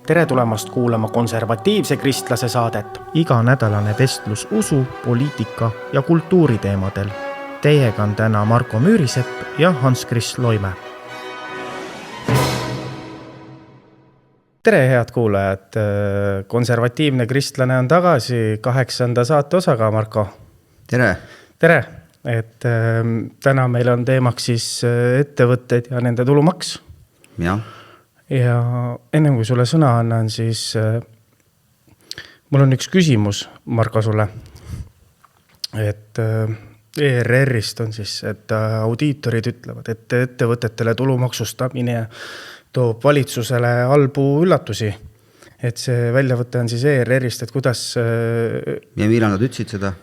Tere tulemast kuulama konservatiivse kristlase saadet. Iganädalane vestlus usu, poliitika ja kultuuri teemadel. Teiega on täna Marko Müürisepp ja Hans-Kris Loime. Tere head kuulajad, konservatiivne kristlane on tagasi 8. saate osaga, Marko. Tere! Tere! Täna meil on teemaks siis ettevõtted ja nende tulumaks. Ja ennem kui sulle sõna annan, siis mul on üks küsimus, Marko, sulle. ERR-ist on siis, et audiitorid ütlevad, et ettevõtetele tulumaksustamine toob valitsusele halbu üllatusi. Et see väljavõte on siis ERR-ist, et kuidas... Ja millal nad ütlesid seda?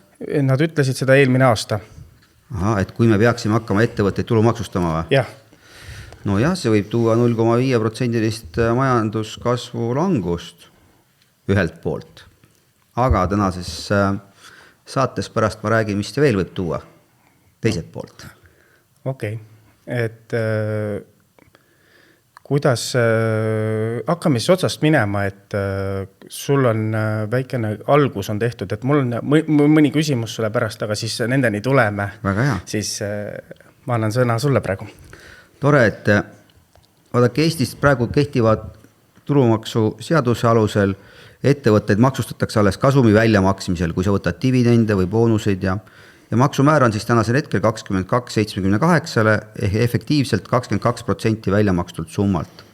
Nad ütlesid seda eelmine aasta. Aha, et kui me peaksime hakkama ettevõtteid tulumaksustama või? Jah. No jah, see võib tuua 0,5% majanduskasvu langust ühelt poolt. Aga tänases saates pärast ma räägin, mis see veel võib tuua teiselt poolt. Okei. Et kuidas hakkame siis otsast minema, et sul on väikene algus on tehtud, et mul on mõni küsimus sulle pärast, aga siis nendeni tuleme. Väga hea. Siis ma annan sõna sulle praegu. Tore, et vaadake, Eestis praegu kehtivad tulumaksu seaduse alusel ettevõtteid maksustatakse alles kasumi väljamaksimisel, kui sa võtad dividende või boonuseid ja maksumäär on siis tänasel hetkel 22,78 ehk efektiivselt 22% väljamakstud summalt.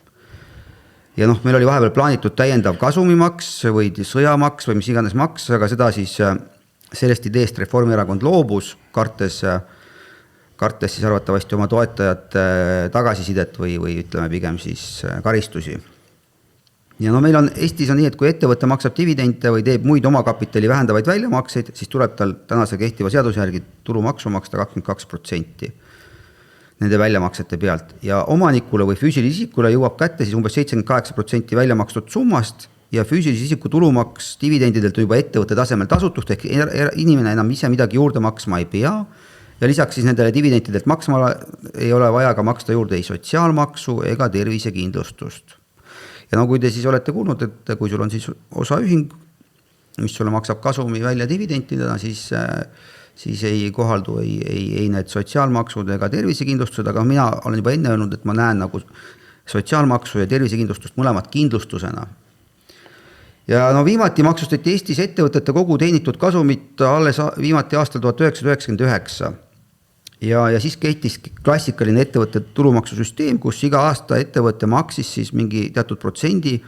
Ja meil oli vahepeal plaanitud täiendav kasumimaks või sõjamaks või mis iganes maks, aga seda siis sellest ideest Reformierakond loobus, kartes siis arvatavasti oma toetajate tagasisidet või ütleme pigem siis karistusi. Ja meil on Eestis on nii, et kui ettevõte maksab dividende või teeb muid omakapitali vähendavaid väljamakseid, siis tuleb tal tänase kehtiva seaduse järgi tulumaksu maksta 22% nende väljamaksete pealt. Ja omanikule või füüsilise isikule jõuab kätte siis umbes 78% väljamakstud summast ja füüsilise isiku tulumaks dividendidelt on juba ettevõtte tasemel tasutust, ehk inimene enam ise midagi juurde maksma ei pea. Ja lisaks siis nendele dividendidelt maksma ei ole vaja ka maksta juurde ei sotsiaalmaksu ega tervisekindlustust. Ja kui te siis olete kuulnud, et kui sul on siis osaühing, mis sulle maksab kasumi välja dividendidena, siis ei kohaldu ei need sotsiaalmaksud ega tervisekindlustused, aga mina olen juba enne öelnud, et ma näen nagu sotsiaalmaksu ja tervisekindlustust mõlemat kindlustusena. Ja viimati maksustati Eestis ettevõtete kogu teenitud kasumit alles viimati aastal 1999. Ja siis kehtis klassikaline ettevõtte tulumaksusüsteem, kus iga aasta ettevõtte maksis siis mingi teatud protsendi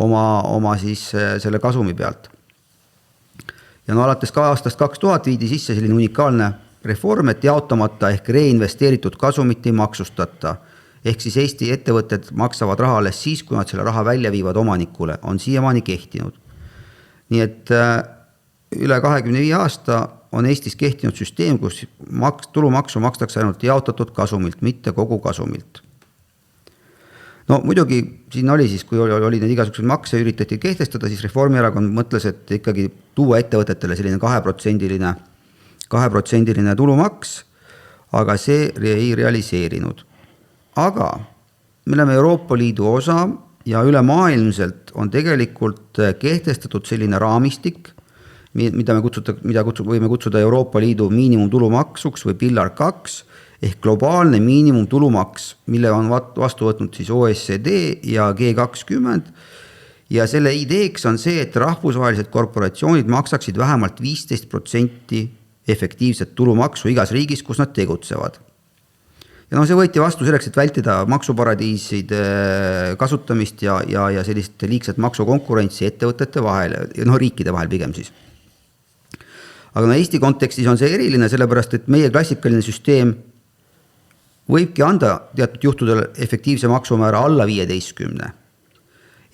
oma siis selle kasumi pealt. Ja alates aastast 2000 viidi sisse selline unikaalne reform, et jaotamata ehk reinvesteeritud kasumit ei maksustata. Ehk siis Eesti ettevõtted maksavad raha alles siis, kui nad selle raha välja viivad omanikule, on siiamaani kehtinud. Nii et üle 25 aasta on Eestis kehtinud süsteem, kus tulumaksu makstakse ainult jaotatud kasumilt, mitte kogu kasumilt. Muidugi siin oli siis, kui oli need igasugused makse üritati kehtestada, siis Reformierakond mõtles, et ikkagi tuua ettevõtetele selline 2% tulumaks, aga see ei realiseerinud. Aga me oleme Euroopa Liidu osa ja ülemaailmselt on tegelikult kehtestatud selline raamistik, mida võime kutsuda Euroopa Liidu miinimumtulumaksuks või Pillar 2 ehk globaalne miinimumtulumaks, mille on vastu võtnud siis OECD ja G20. Ja selle ideeks on see, et rahvusvahelised korporatsioonid maksaksid vähemalt 15% efektiivset tulumaksu igas riigis, kus nad tegutsevad. Ja see võeti vastu selleks, et vältida maksuparadiiside kasutamist ja sellist liigset maksukonkurentsi ettevõtete vahel, riikide vahel pigem siis. Aga Eesti kontekstis on see eriline, sellepärast, et meie klassikaline süsteem võibki anda teatud juhtudel efektiivse maksumäära alla 15.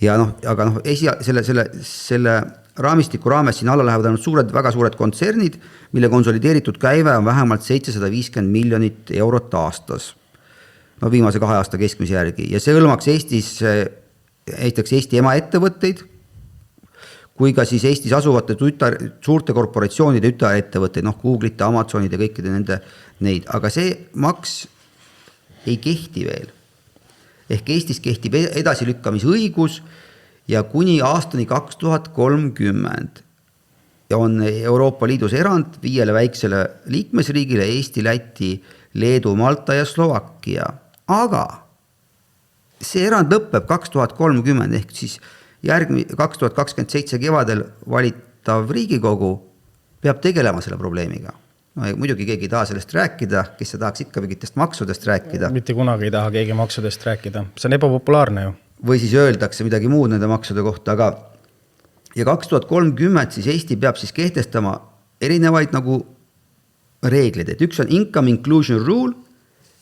Ja aga selle raamistiku raames siin alla lähevad ainult väga suured kontsernid, mille konsolideeritud käive on vähemalt 750 miljonit eurot aastas. Viimase 2 aasta keskmise järgi. Ja see hõlmaks Eesti emaettevõtteid, kui ka siis Eestis asuvate suurte korporatsioonide tütarettevõtteid, Google'ite, Amazonide ja kõikide neid. Aga see maks ei kehti veel. Ehk Eestis kehtib edasilükkamise õigus ja kuni aastani 2030 on Euroopa Liidus erand 5 väiksele liikmesriigile, Eesti, Läti, Leedu, Malta ja Slovakkia. Aga see erand lõpeb 2030 ehk siis 2027 kevadel valitav Riigikogu peab tegelema selle probleemiga. No, muidugi keegi ei taha sellest rääkida, kes see tahaks ikka mingitest maksudest rääkida. Mitte kunagi ei taha keegi maksudest rääkida, see on ebapopulaarne ju. Või siis öeldakse midagi muud nende maksude kohta, aga ja 2030 siis Eesti peab siis kehtestama erinevaid nagu reeglid, et üks on income inclusion rule,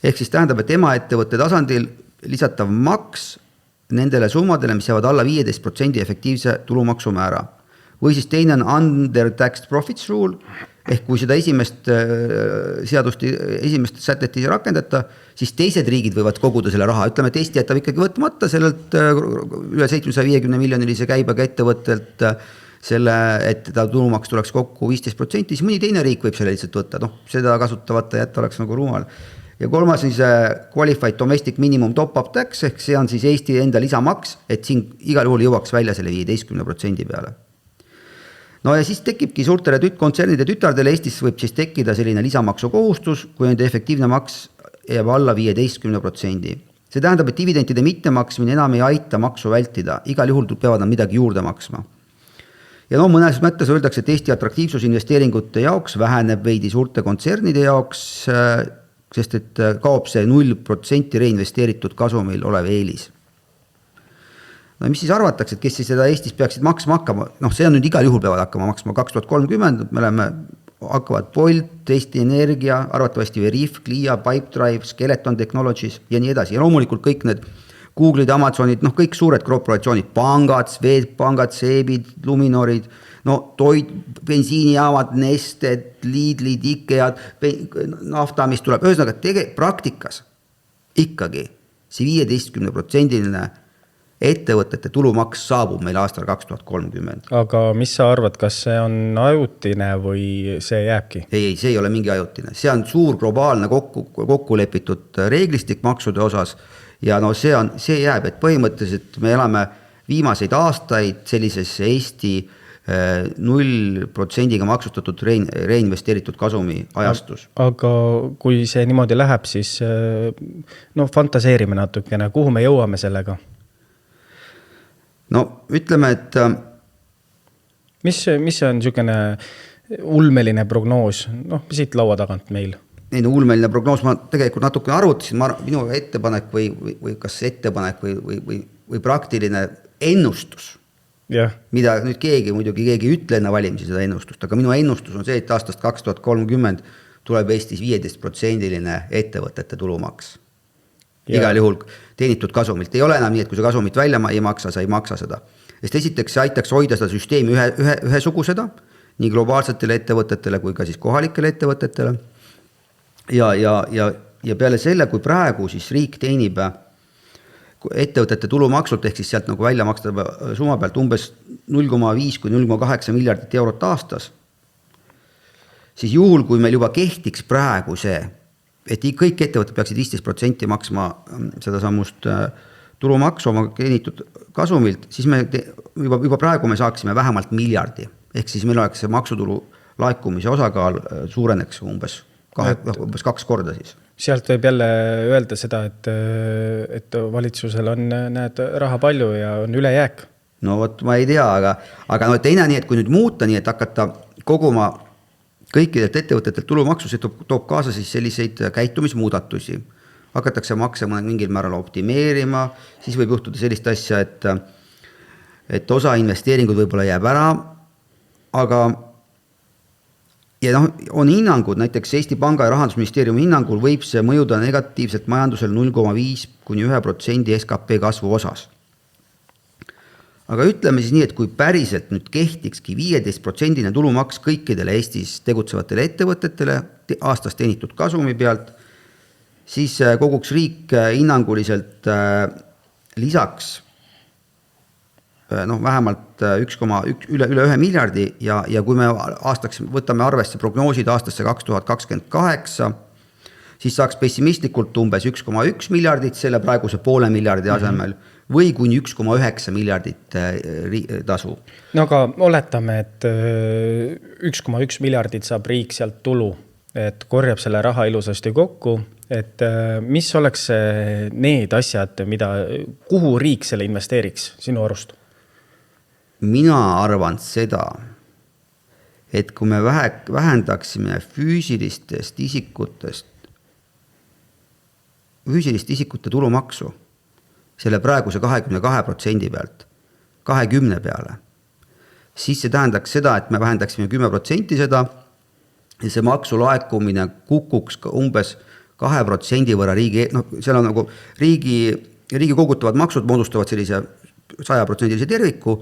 ehk siis tähendab, et emaettevõtte tasandil lisatav maks nendele summadele, mis jäävad alla 15% efektiivse tulumaksu määra. Või siis teine on undertaxed profits rule, ehk kui seda esimest sätet ei rakendata, siis teised riigid võivad koguda selle raha. Ütleme, et Eesti jätab ikkagi võtmata sellelt üle 750 miljonilise käibega ettevõttelt selle, et ta tulumaks tuleks kokku 15%, siis mõni teine riik võib selle lihtsalt võtta. No, seda kasutavata jätta oleks nagu rumal. Ja kolmas siis qualified domestic minimum top-up tax, ehk see on siis Eesti enda lisamaks, et siin igal juhul jõuaks välja selle 15% peale. No ja siis tekibki suurtele kontsernide tütardele Eestis võib siis tekkida selline lisamaksu kohustus, kui nende efektiivne maks jääb alla 15%. See tähendab, et dividendide mittemaksmine enam ei aita maksu vältida, igal juhul peavad nad midagi juurde maksma. Ja no mõnes mõttes öeldakse, et Eesti atraktiivsus investeeringute jaoks väheneb veidi suurte kontsernide jaoks, sest et kaob see 0% reinvesteeritud kasumil olev eelis. No mis siis arvatakse, et kes siis seda Eestis peaksid maksma hakkama? No see on nüüd igal juhul peavad hakkama maksma 2030, me hakkavad Bolt, Eesti Energia, arvatavasti Veriff, Clia, Pipedrive, Skeleton Technologies ja nii edasi. Ja loomulikult kõik need Google'id, Amazonid, kõik suured korporatsioonid, pangad, Swedbankad, Seebid, Luminorid, bensiinijaamad, Nested, Lidlid, Ikead, nafta, mis tuleb. Ühesõnaga, praktikas ikkagi see 15% ettevõtete tulumaks saabub meil aastal 2030. Aga mis sa arvad, kas see on ajutine või see jääbki? Ei, see ei ole mingi ajutine. See on suur globaalne kokku lepitud reeglistik maksude osas ja see jääb, et põhimõtteliselt me elame viimaseid aastaid sellisesse Eesti 0% maksustatud reinvesteeritud kasumi ajastus. Aga kui see niimoodi läheb, siis fantaseerime natukene, kuhu me jõuame sellega? No ütleme, et mis on niisugune ulmeline prognoos, siit laua tagant meil? Ulmeline prognoos, ma tegelikult natuke arvutasin, minu ettepanek või kas ettepanek või praktiline ennustus, mida nüüd muidugi keegi ütle enne valimisi seda ennustust, aga minu ennustus on see, et aastast 2030 tuleb Eestis 15% ettevõtete tulumaks. Igal juhul teenitud kasumit. Ei ole enam nii, et kui sa kasumit välja ei maksa, sa ei maksa seda. Sest esiteks see aitaks hoida seda süsteemi ühesuguseda, nii globaalsetele ettevõtetele kui ka siis kohalikele ettevõtetele. Ja peale selle, kui praegu siis riik teenib ettevõtete tulumaksult, ehk siis sealt nagu välja makstava summa pealt umbes 0,5 kuni 0,8 miljardit eurot aastas, siis juhul, kui meil juba kehtiks praegu see, et kõik ettevõtted peaksid 15% maksma seda sammust tulumaksu oma teenitud kasumilt, siis me juba praegu me saaksime vähemalt miljardi. Ehk siis meil oleks see maksutulu laekumise osakaal suureneks umbes 2 korda siis. Sealt võib jälle öelda seda, et valitsusel on raha palju ja on ülejääk. No vot, ma ei tea, aga teine nii, et kui nüüd muuta nii, et hakata koguma kõikidelt ettevõtetelt tulumaksu, see toob kaasa siis selliseid käitumismuudatusi. Hakatakse makse mingil määral optimeerima, siis võib juhtuda sellist asja, et osa investeeringud võib-olla jääb ära, aga ja on hinnangud, näiteks Eesti Panga ja Rahandusministeeriumi hinnangul võib see mõjuda negatiivselt majandusel 0,5 kuni 1% SKP kasvu osas. Aga ütleme siis nii, et kui päriselt nüüd kehtikski 15% tulumaks kõikidele Eestis tegutsevatele ettevõtetele aastas teenitud kasumi pealt, siis koguks riik hinnanguliselt lisaks vähemalt üle 1 miljardi ja kui me aastaks võtame arvesse prognoosid aastasse 2028, siis saaks pessimistlikult umbes 1,1 miljardit selle praeguse 0,5 miljardi asemel. või kuni 1,9 miljardit tasu. No aga oletame, et 1,1 miljardit saab riik sealt tulu, et korjab selle raha ilusasti kokku, et mis oleks need asjad, kuhu riik selle investeeriks sinu arust? Mina arvan seda, et kui me vähendaksime füüsiliste isikute tulumaksu selle praeguse 22% pealt 20 peale, siis see tähendaks seda, et me vähendaksime 10% seda ja see maksulaekumine kukuks umbes 2% võrra riigi, seal on nagu riigi kogutavad maksud moodustavad sellise 100% terviku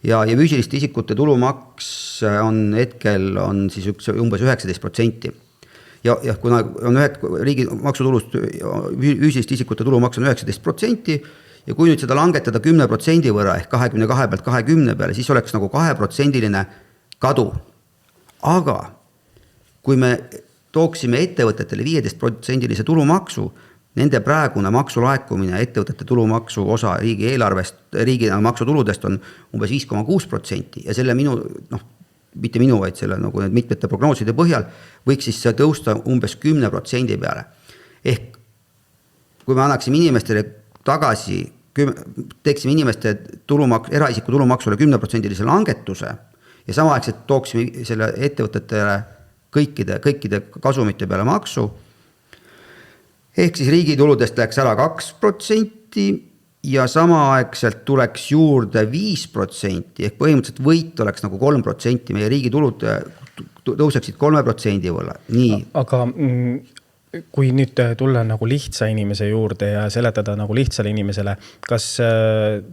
ja füüsiliste isikute tulumaks on hetkel siis umbes 19%. Ja kuna on riigi maksutulust füüsiliste isikute tulumaks on 19% ja kui nüüd seda langetada 10% võrra ehk 22 pealt 20 peale, siis oleks nagu 2% kadu. Aga kui me tooksime ettevõtetele 15% tulumaksu, nende praegune maksulaekumine ettevõtete tulumaksu osa riigi eelarvest, riigi maksutuludest on umbes 5,6% ja selle mitte minu, vaid selle nagu need mitmete prognooside põhjal võiks siis tõusta umbes 10% peale. Ehk kui me annaksime inimestele tagasi, teeksime inimeste eraisiku tulumaksule 10% langetuse ja samaaegselt tooksime selle ettevõtetele kõikide kasumite peale maksu, ehk siis riigi tuludest läks ära 2% ja samaaegselt tuleks juurde 5%, ehk põhimõtteliselt võit oleks nagu 3%, meie riigi tulud tõuseksid 3% võrra. Nii. Aga kui nüüd tulla nagu lihtsa inimese juurde ja seletada nagu lihtsale inimesele, kas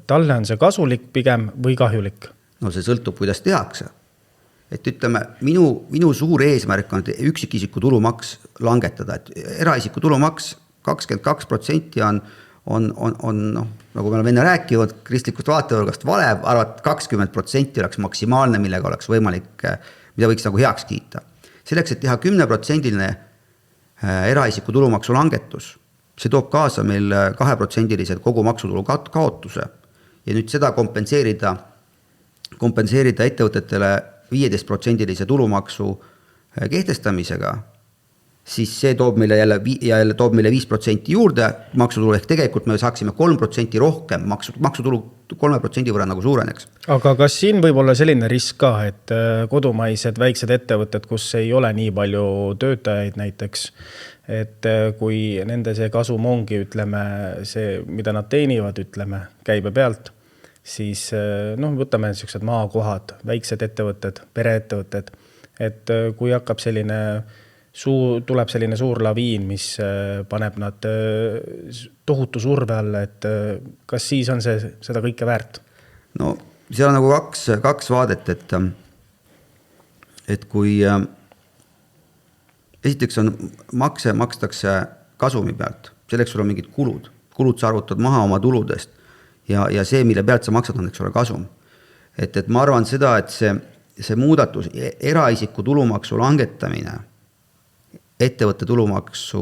talle on see kasulik pigem või kahjulik? No see sõltub, kuidas tehakse. Et ütleme, minu suur eesmärk on üksikisiku tulumaks langetada, et eraisiku tulumaks 22% on nagu me oleme enne rääkinud, kristlikust vaatevorgast vale, arvat 20% oleks maksimaalne, millega oleks võimalik, mida võiks nagu heaks kiita. Selleks, et teha 10% eraisiku tulumaksu langetus, see toob kaasa meil 2% kogu maksutulu kaotuse ja nüüd seda kompenseerida ettevõtetele 15% tulumaksu kehtestamisega, siis see toob meile jälle toob meile 5% juurde maksutulu, ehk tegelikult me saaksime 3% rohkem maksutulu 3% võrra nagu suureneks. Aga kas siin võib olla selline risk ka, et kodumaised väiksed ettevõtted, kus ei ole nii palju töötajaid näiteks, et kui nende see kasum ongi, ütleme, see, mida nad teenivad, ütleme, käibe pealt, siis võtame sellised maakohad, väiksed ettevõtted, pereettevõtted, et kui hakkab tuleb selline suur laviin, mis paneb nad tohutu surve alla, et kas siis on seda kõike väärt? No seal on nagu kaks vaadet, et kui esiteks on makse makstakse kasumi pealt, selleks sul on mingid kulud sa arvutad maha oma tuludest ja see, mille pealt sa maksad, on eks ole kasum. Et ma arvan seda, et see muudatus, eraisiku tulumaksu langetamine ettevõtte tulumaksu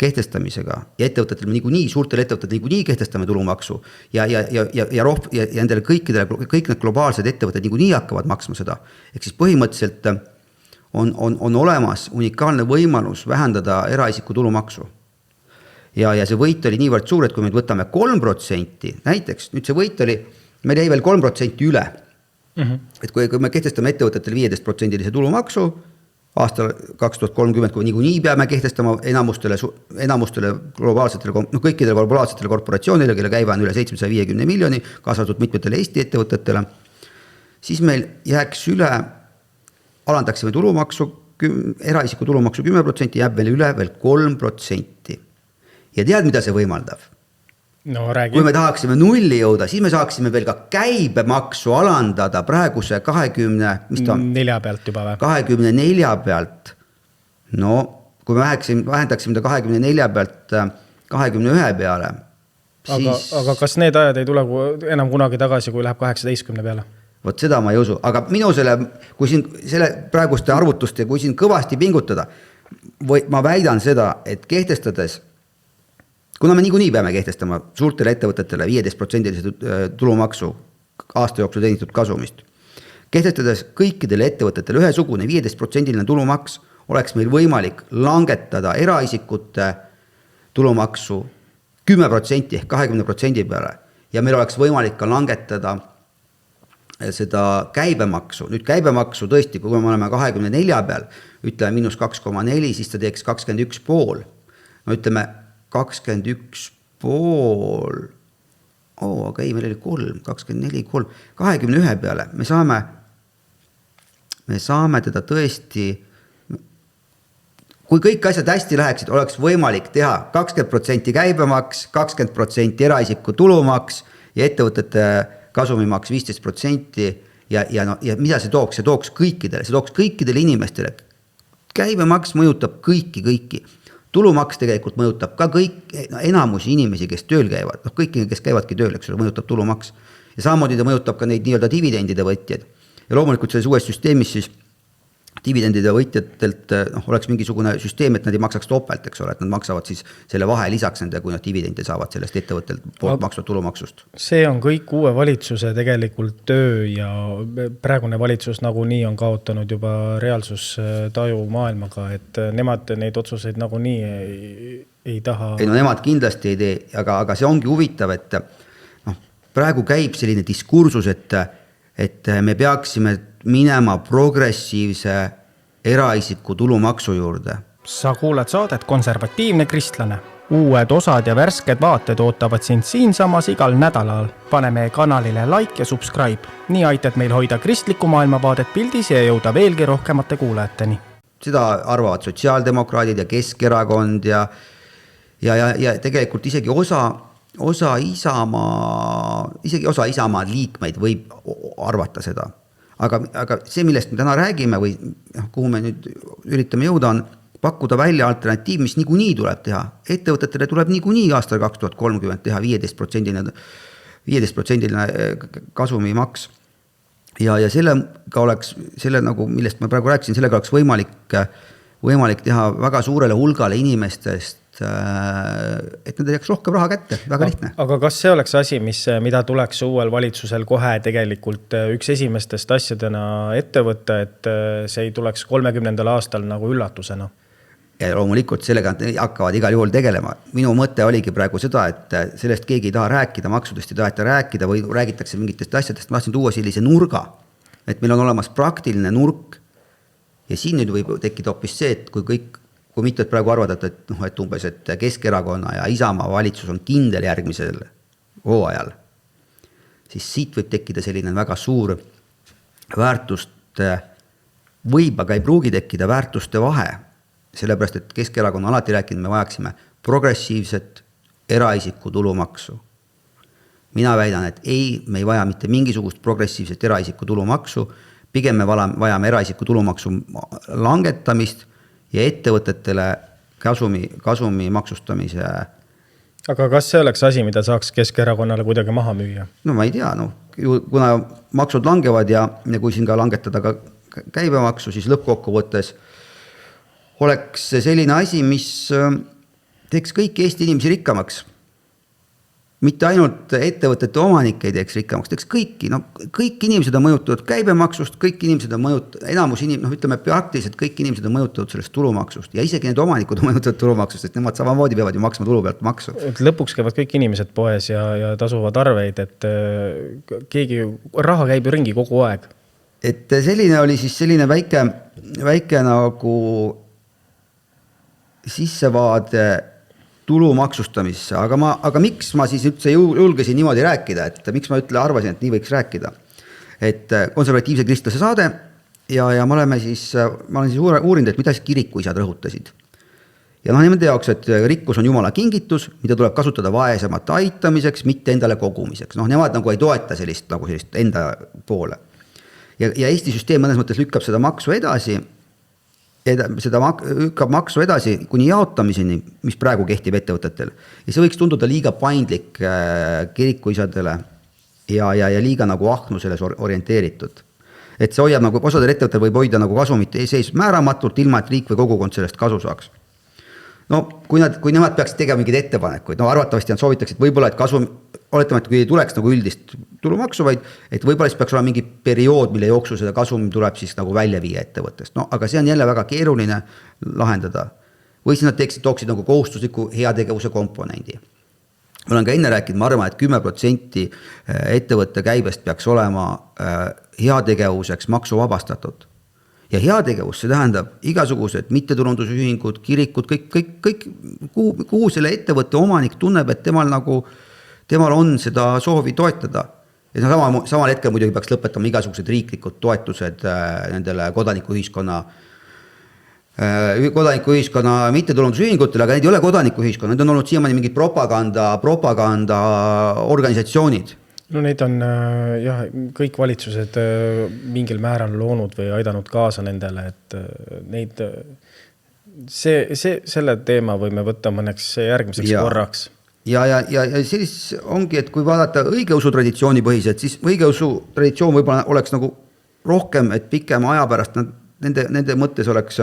kehtestamisega ja ettevõtetel niikuinii, suurtel ettevõtetel niikuinii kehtestame tulumaksu ja nendele kõik need globaalsed ettevõtted niikuinii hakkavad maksma seda. Ehk siis põhimõtteliselt on olemas unikaalne võimalus vähendada eraisiku tulumaksu. Ja see võit oli niivõrd suur, et kui me võtame 3%, näiteks nüüd see võit oli, meil jäi veel 3% üle. Et kui me kehtestame ettevõtetel 15% tulumaksu aastal 2030, kui niikuinii peame kehtestama enamustele globaalsetele, kõikidele globaalsetele korporatsioonile, kelle käive on üle 750 miljoni, kaasatud mitmetele Eesti ettevõtetele, siis meil jääks üle, alandaksime tulumaksu, eraisiku tulumaksu 10%, jääb meil üle veel 3%. Ja tead, mida see võimaldab? No, räägi. Kui me tahaksime nulli jõuda, siis me saaksime veel ka käibemaksu alandada praeguse 24 pealt juba või? 24 pealt. No, kui me vähendaksime 24 pealt 21 peale, siis... Aga kas need ajad ei tule enam kunagi tagasi, kui läheb 18 peale? Vot seda ma ei usu. Aga minu kui siin praeguste arvutuste, kui siin kõvasti pingutada, ma väidan seda, et kehtestades kuna me niikuinii peame kehtestama suurtele ettevõtetele 15% tulumaksu aasta jooksul teenitud kasumist, kehtestades kõikidele ettevõtetele ühesugune 15% tulumaks, oleks meil võimalik langetada eraisikute tulumaksu 10% ehk 20% peale ja meil oleks võimalik ka langetada seda käibemaksu. Nüüd käibemaksu tõesti, kui me oleme 24 peal, ütleme -2,4, siis ta teeks 21,5. No ütleme 21,5, aga ei, meil oli 3, 24, 3, 21 peale. Me saame teda tõesti, kui kõik asjad hästi läheksid, oleks võimalik teha 20% käibemaks, 20% eraisiku tulumaks ja ettevõtete kasumimaks 15% ja mida see tooks? See tooks kõikidele inimestele. Käibemaks mõjutab kõiki. Tulumaks tegelikult mõjutab ka enamusi inimesi, kes tööl käivad. Kõiki, kes käivadki tööl, eks ole, mõjutab tulumaks. Ja samamoodi ta mõjutab ka neid nii-öelda dividendide võtjaid. Ja loomulikult selles uues süsteemis siis dividendide võitjatelt oleks mingisugune süsteem, et nad ei maksaks topelt, eks ole, et nad maksavad siis selle vahe lisaks nende, kui nad dividende saavad sellest ettevõttelt poolt maksvat tulumaksust. See on kõik uue valitsuse tegelikult töö ja praegune valitsus nagunii on kaotanud juba reaalsustaju maailmaga, et nemad neid otsuseid nagunii ei taha. Ei, no nemad kindlasti ei tee, aga see ongi huvitav, et praegu käib selline diskursus, et me peaksime minema progressiivse eraisiku tulumaksu juurde. Sa kuulad saadet Konservatiivne kristlane. Uued osad ja värsked vaated ootavad sind siinsamas igal nädalal. Pane meie kanalile like ja subscribe. Nii aitad meil hoida kristliku maailmavaadet pildis ja jõuda veelgi rohkemate kuulajateni. Seda arvavad sotsiaaldemokraadid ja Keskerakond ja tegelikult isegi osa Isamaa liikmeid võib arvata seda. Aga see, millest me täna räägime või kuhu me nüüd üritame jõuda, on pakkuda välja alternatiiv, mis niikuinii tuleb teha. Ettevõtetele tuleb niikuinii aastal 2030 teha 15% kasumimaks. Ja sellega oleks, millest ma praegu rääkisin, sellega oleks võimalik teha väga suurele hulgale inimestest, et nad jääks rohkem raha kätte, väga lihtne. Aga kas see oleks asi, mida tuleks uuel valitsusel kohe tegelikult üks esimestest asjadena ette võtta, et see ei tuleks 30. aastal nagu üllatusena? Ja loomulikult sellega hakkavad igal juhul tegelema. Minu mõte oligi praegu seda, et sellest keegi ei taha rääkida, maksudest ei taheta rääkida või räägitakse mingitest asjadest. Ma tahtsin tuua sellise nurga, et meil on olemas praktiline nurk ja siin nüüd võib tekkida hoopis see, et kui mitmed praegu arvavad, et umbes, et Keskerakonna ja Isamaa valitsus on kindel järgmisel hooajal, siis siit võib tekkida selline väga suur väärtuste, aga ei pruugi tekkida väärtuste vahe. Sellepärast, et Keskerakonna on alati rääkinud, me vajaksime progressiivset eraisiku tulumaksu. Mina väidan, et ei, me ei vaja mitte mingisugust progressiivset eraisiku tulumaksu, pigem me vajame eraisiku tulumaksu langetamist ja ettevõtetele kasumi maksustamise. Aga kas see oleks asi, mida saaks Keskerakonnale kuidagi maha müüa? No ma ei tea, kuna maksud langevad ja kui siin ka langetada ka käibemaksu, siis lõppkokkuvõttes oleks selline asi, mis teeks kõiki Eesti inimesi rikkamaks. Mitte ainult ettevõtete omanik ei teeks rikkamaks, teeks kõiki. Kõik inimesed on mõjutatud käibemaksust, kõik inimesed on mõjutatud, enamus ütleme praktiliselt kõik inimesed on mõjutatud sellest tulumaksust ja isegi need omanikud on mõjutatud tulumaksust, et nemad samamoodi peavad ju maksma tulu pealt maksu. Et lõpuks käivad kõik inimesed poes ja tasuvad arveid, et raha käib ju ringi kogu aeg. Et selline oli siis selline väike nagu sissevaade tulumaksustamisse, aga miks ma siis üldse julgesin niimoodi rääkida, et miks ma arvasin, et nii võiks rääkida. Et konservatiivse kristlase saade ja ma olen siis uurinud, et mida siis kirikuisad rõhutasid. Ja nende jaoks, et rikkus on Jumala kingitus, mida tuleb kasutada vaesemate aitamiseks, mitte endale kogumiseks. Nemad nagu ei toeta sellist enda poole. Ja Eesti süsteem mõnes mõttes lükkab seda maksu edasi, kuni jaotamiseni, mis praegu kehtib ettevõtetel. Ja see võiks tunduda liiga paindlik kirikuisadele ja liiga nagu ahnusele orienteeritud. Et see hoiab osadel ettevõttel võib hoida kasumit sees määramatult, ilma et riik või kogukond sellest kasu saaks. no kui nemad peaksid tegema mingeid ettepanekuid, no arvatavasti nad soovitaksid võib-olla, et kasum, oletame, et kui ei tuleks nagu üldist tulumaksu, vaid et võib-olla siis peaks olema mingi periood, mille jooksul seda kasum tuleb siis nagu välja viia ettevõttest. No aga see on jälle väga keeruline lahendada. Või siis nad tooksid nagu kohustusliku heategevuse komponendi. Ma olen ka enne rääkinud, ma arvan, et 10% ettevõtte käibest peaks olema heategevuseks maksu vabastatud. Ja heategevus, see tähendab igasugused mittetulundusühingud, kirikud, kõik kuhu selle ettevõtte omanik tunneb, et temal on seda soovi toetada. Ja samal hetkel muidugi peaks lõpetama igasugused riiklikud toetused nendele kodanikuühiskonna mittetulundusühingutele, aga need ei ole kodanikuühiskonna, need on olnud siiamaani mingid propaganda organisatsioonid. No neid on jah, kõik valitsused mingil määral loonud või aidanud kaasa nendele, et neid, selle teema võime võtta mõneks järgmiseks korraks. Ja siis ongi, et kui vaadata õigeusu traditsiooni põhiselt, siis õigeusu traditsioon võib-olla oleks nagu rohkem, et pikema aja pärast nende mõttes oleks,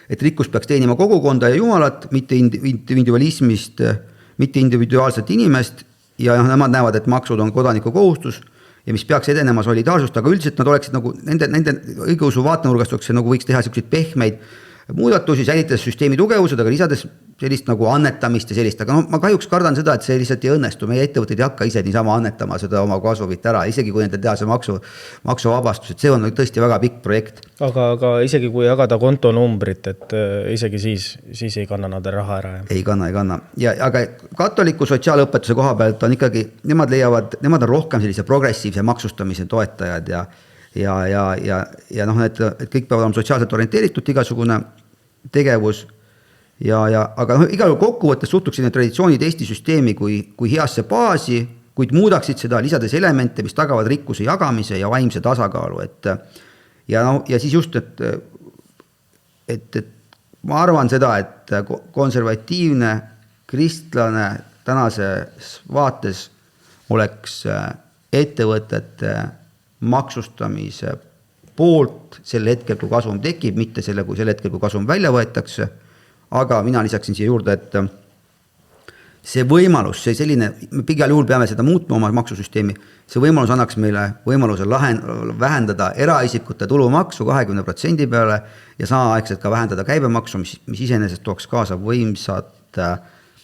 et rikkus peaks teenima kogukonda ja jumalat, mitte individualismist, mitte individuaalset inimest, ja nemad näevad, et maksud on kodaniku kohustus ja mis peaks edenema solidaarsust, aga üldiselt nad oleksid nagu nende õigeusu vaatenurgast nagu võiks teha selliseid pehmeid muudatusi, säilitades süsteemi tugevused, aga lisades sellist nagu annetamist ja sellist, aga no ma kahjuks kardan seda, et see lihtsalt ei õnnestu, meie ettevõtted ei hakka ise niisama annetama seda oma kasvavit ära, isegi kui nende teha see maksuvabastus, et see on tõesti väga pikk projekt. Aga isegi kui jagada kontonumbrit, et isegi siis ei kanna nad raha ära. Ei kanna. Aga katoliku sotsiaalõpetuse koha pealt on ikkagi, nemad on rohkem sellise progressiivse maksustamise toetajad ja noh, et kõik peavad olema sotsiaalselt orienteeritud igasugune tegevus aga igal juhul kokkuvõttes suhtuksid need traditsioonid Eesti süsteemi kui heasse baasi, kuid muudaksid seda lisades elemente, mis tagavad rikkuse jagamise ja vaimse tasakaalu, ja siis just, et ma arvan seda, et konservatiivne kristlane tänases vaates oleks ettevõtete maksustamise poolt sel hetkel, kui kasum tekib, mitte kui sel hetkel, kui kasum välja võetakse. Aga mina lisaksin siia juurde, et see võimalus, see selline, me igal juhul peame seda muutma oma maksusüsteemi, see võimalus annaks meile võimaluse vähendada eraisikute tulumaksu 20% peale ja samaaegselt ka vähendada käibemaksu, mis iseenesest tooks kaasa võimsat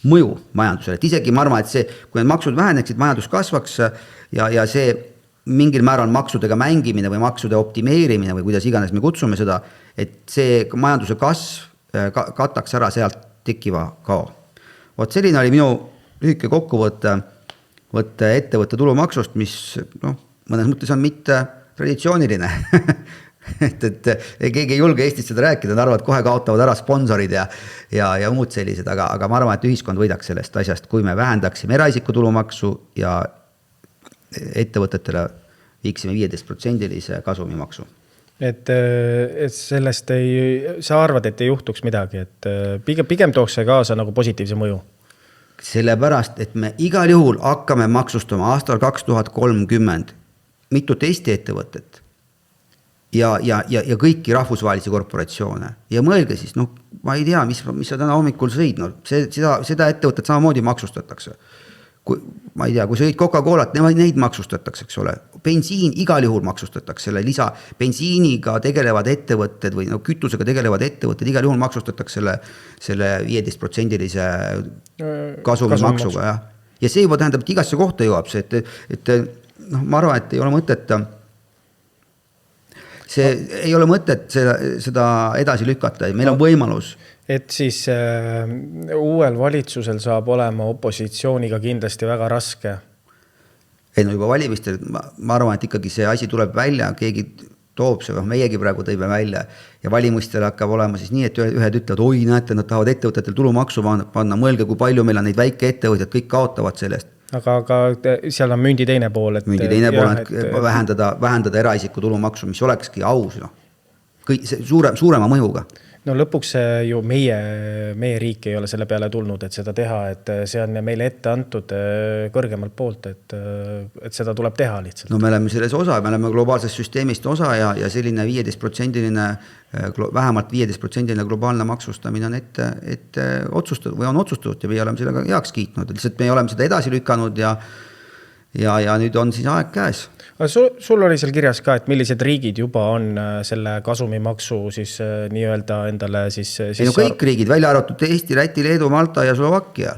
mõju majandusele. Et isegi ma arvan, et see, kui need maksud väheneksid, majandus kasvaks ja see mingil määral maksudega mängimine või maksude optimeerimine või kuidas iganes me kutsume seda, et see majanduse kasv kataks ära sealt tekkiva kao. Vot selline oli minu lühike kokkuvõtte ettevõtte tulumaksust, mis mõnes mõttes on mitte traditsiooniline. et keegi ei julge Eestis seda rääkida, nad arvavad, kohe kaotavad ära sponsorid ja muud sellised, aga ma arvan, et ühiskond võidaks sellest asjast, kui me vähendaksime eraisiku tulumaksu ja ettevõtetele viiksime 15% kasumimaksu. Et sellest sa arvad, et ei juhtuks midagi, et pigem tooks see kaasa nagu positiivse mõju? Sellepärast, et me igal juhul hakkame maksustama aastal 2030 mitut Eesti ettevõtet ja kõiki rahvusvahelisi korporatsioone. Ja mõelge siis, ma ei tea, mis sa täna hommikul sõid, seda ettevõtet samamoodi maksustatakse. Ma ei tea, kui sa jõid Coca-Colat, neid maksustatakse, eks ole. Bensiin igal juhul maksustatakse, selle lisa bensiiniga tegelevad ettevõtted või kütusega tegelevad ettevõtted, igal juhul maksustatakse selle 15% kasumimaksuga. Ja see juba tähendab, et igasse kohta jõuab see, et ma arvan, et ei ole mõtet seda edasi lükata, meil on võimalus. Et siis uuel valitsusel saab olema opositsiooniga kindlasti väga raske. Ei, juba valimistel, ma arvan, et ikkagi see asi tuleb välja, keegi toob see, meiegi praegu tõime välja ja valimistel hakkab olema siis nii, et ühed ütlevad, oi näete, nad tahavad ettevõtetel tulumaksu panna, mõelge, kui palju meil on neid väike ettevõtjad, kõik kaotavad sellest. Aga seal on mündi teine pool, et vähendada eraisiku tulumaksu, mis olekski aus. suurema mõjuga. No lõpuks ju meie riik ei ole selle peale tulnud, et seda teha, et see on meile ette antud kõrgemalt poolt, et seda tuleb teha lihtsalt. No me oleme selles osa, me oleme globaalsest süsteemist osa ja selline 15%, vähemalt 15% globaalne maksustamine on ette otsustatud või on otsustatud ja me oleme sellega heaks kiitnud. Lihtsalt me oleme seda edasi lükanud ja nüüd on siis aeg käes. Sul oli seal kirjas ka, et millised riigid juba on selle kasumimaksu siis nii-öelda endale siis... Ei no kõik riigid, välja arvatud Eesti, Läti, Leedu, Malta ja Slovakkia.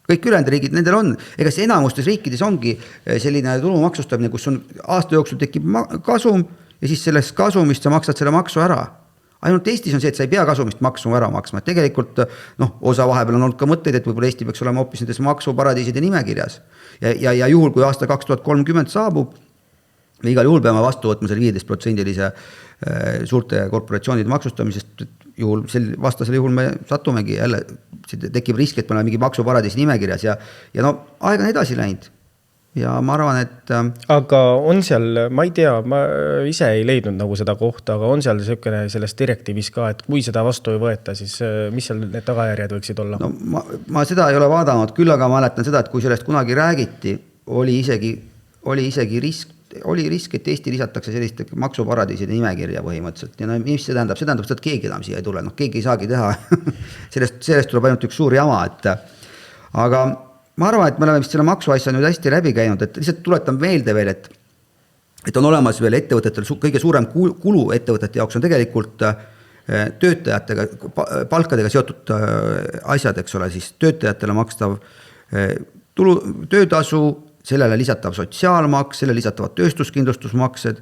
Kõik ülejäänud riigid, nendel on. Ega see enamustes riikides ongi selline tulumaksustamine, kus on aasta jooksul tekib kasum ja siis sellest kasumist sa maksad selle maksu ära. Ainult Eestis on see, et sa ei pea kasumist maksu ära maksma. Et tegelikult osa vahepeal on olnud ka mõtteid, et võib-olla Eesti peaks olema hoopis nendes maksuparadiiside nimekirjas. Ja juhul, kui aasta 2030 saabub, me igal juhul peame vastu võtma selle 15%-lise suurte korporatsioonide maksustamisest, vastasel juhul me satumegi jälle, tekib risk, et me oleme mingi maksuparadiisi nimekirjas ja no aeg on edasi läinud. Ja ma arvan, et... Aga on seal, ma ei tea, ma ise ei leidnud nagu seda kohta, aga on seal selline selles direktiivis ka, et kui seda vastu ei võeta, siis mis seal need tagajärjed võiksid olla? No ma seda ei ole vaadanud, küll aga ma mäletan seda, et kui sellest kunagi räägiti, oli isegi risk, et Eesti lisatakse selliste maksuparadiiside nimekirja põhimõtteliselt. Ja no, mis see tähendab? See tähendab, et keegi enam siia ei tule. No, keegi ei saagi teha. sellest tuleb ainult üks suur jama. Aga ma arvan, et me oleme vist selle maksuasja nüüd hästi läbi käinud. Et lihtsalt tuletan meelde veel, et on olemas veel ettevõtetel kõige suurem kulu ettevõtete jaoks on tegelikult töötajatega, palkadega seotud asjad, eks ole, siis töötajatele makstav töötasu, sellele lisatav sotsiaalmaks, sellele lisatavad tööstuskindlustusmaksed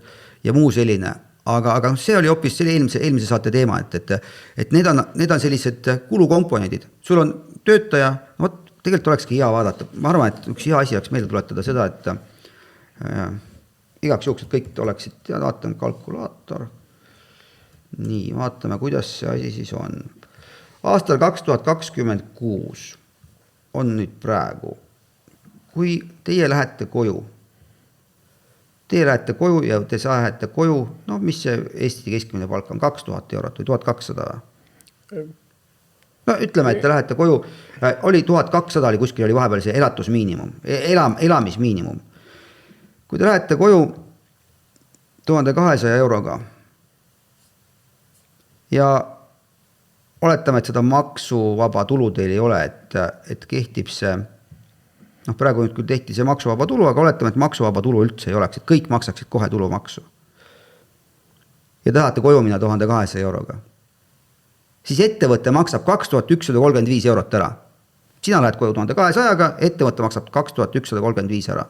ja muu selline. Aga see oli hoopis selle eelmise saate teema, et need on sellised kulukomponendid. Sul on töötaja, tegelikult olekski hea vaadata. Ma arvan, et üks hea asi oleks meelde tuletada seda, et igaks juhuks, et kõik oleksid, ja vaatame kalkulaator. Nii, vaatame, kuidas see asi siis on. Aastal 2026 on nüüd praegu. Kui teie lähete koju ja te lähete koju, no mis see Eesti keskmine palk on, 2000 eurot või 1200? No ütleme, et te lähete koju, oli 1200, oli kuskil oli vahepeal see elatusmiinimum, elamismiinimum. Kui te lähete koju 1200 euroga ja oletame, et seda maksuvaba tulu teil ei ole, et kehtib see, praegu nüüd küll tehti see maksuvaba tulu, aga oletame, et maksuvaba tulu üldse ei oleks, et kõik maksaksid kohe tulumaksu. Ja tahate koju minna 1200 euroga. Siis ettevõtte maksab 2135 eurot ära. Sina lähed koju 1200-ga, ettevõtte maksab 2135 ära.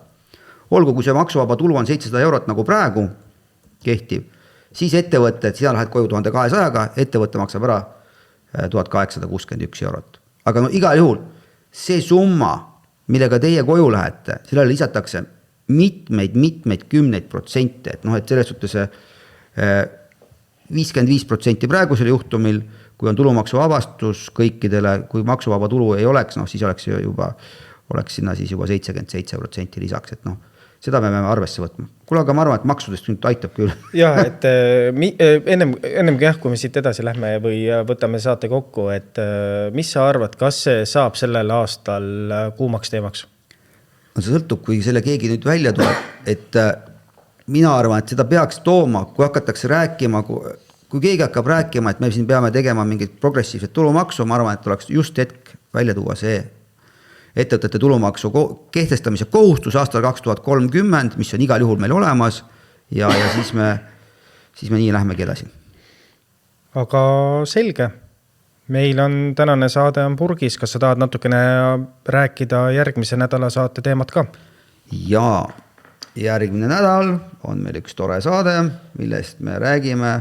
Olgu, kui see maksuvaba tulu on 700 eurot nagu praegu kehtib, siis ettevõtte, et sina lähed koju 1200-ga, ettevõtte maksab ära 1861 eurot. Aga no igal juhul see summa, millega teie koju lähete, sellele lisatakse mitmeid 10%, et selles suhtes 55% praegusel juhtumil, kui on tulumaksuvabastus kõikidele, kui maksuvaba tulu ei oleks, siis oleks sinna siis juba 77% lisaks, et seda me peame arvesse võtma. Kuule, aga ma arvan, et maksudest nüüd aitab küll. Jah, et ennemgi kui me siit edasi lähme või võtame saate kokku, et mis sa arvad, kas see saab sellel aastal kuumaks teemaks? No see sõltub, kui selle keegi nüüd välja tuleb, et mina arvan, et seda peaks tooma, kui hakatakse rääkima, kui keegi hakkab rääkima, et me siin peame tegema mingit progressiivset tulumaksu, ma arvan, et oleks just hetk välja tuua see ettevõtete tulumaksu kehtestamise kohustus aastal 2030, mis on igal juhul meil olemas ja siis me nii lähemegi edasi. Aga selge. Meil on tänane saade on purgis. Kas sa tahad natukene rääkida järgmise nädala saate teemat ka? Jaa, järgmine nädal on meil üks tore saade, millest me räägime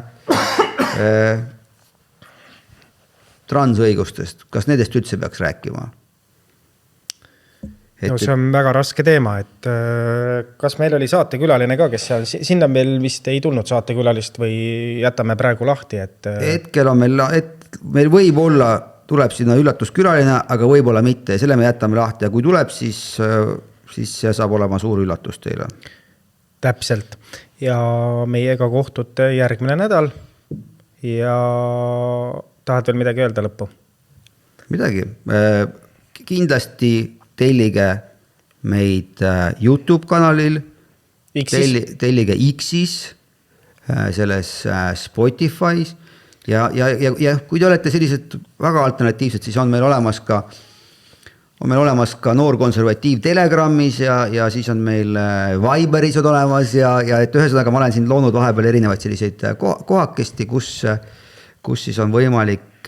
transõigustest. Kas nendest üldse peaks rääkima? No see on väga raske teema, et kas meil oli saatekülaline ka, kes seal, sinna meil vist ei tulnud saatekülalist või jätame praegu lahti, et... Hetkel on meil võib olla, tuleb sinna üllatuskülaline, aga võib-olla mitte, selle me jätame lahti ja kui tuleb, siis see saab olema suur üllatus teile. Täpselt. Ja meiega kohtute järgmine nädal. ja tahad veel midagi öelda lõppu? Midagi. Kindlasti tellige meid YouTube kanalil, tellige X-is, selles Spotify's ja kui te olete sellised väga alternatiivsed, siis on meil olemas ka noorkonservatiiv Telegramis ja siis on meil Viberis on olemas ja et ühesõnaga ma olen siin loonud vahepeal erinevaid selliseid kohakesti, kus siis on võimalik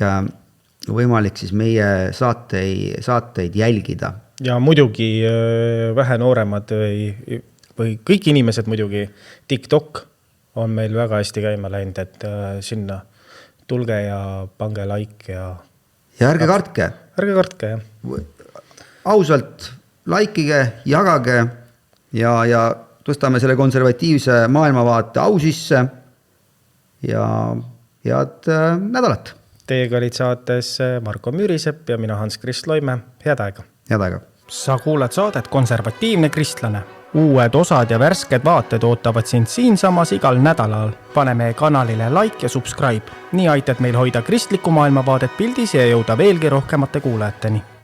siis meie saateid jälgida. Ja muidugi vähe nooremad või kõik inimesed muidugi, TikTok on meil väga hästi käima läinud, et sinna tulge ja pange like ja ärge kartke. Ärge kartke, jah. Ausalt likeige, jagage ja tõstame selle konservatiivse maailmavaate au sisse ja head nädalat. Teiega olid saates Marko Müürisepp ja mina Hans-Krist Loime. Head aega. Head aega. Sa kuulad saadet Konservatiivne kristlane. Uued osad ja värsked vaated ootavad sind siinsamas igal nädalal. Pane meie kanalile like ja subscribe. Nii aitad meil hoida kristlikku maailmavaadet pildis ja jõuda veelgi rohkemate kuulajateni.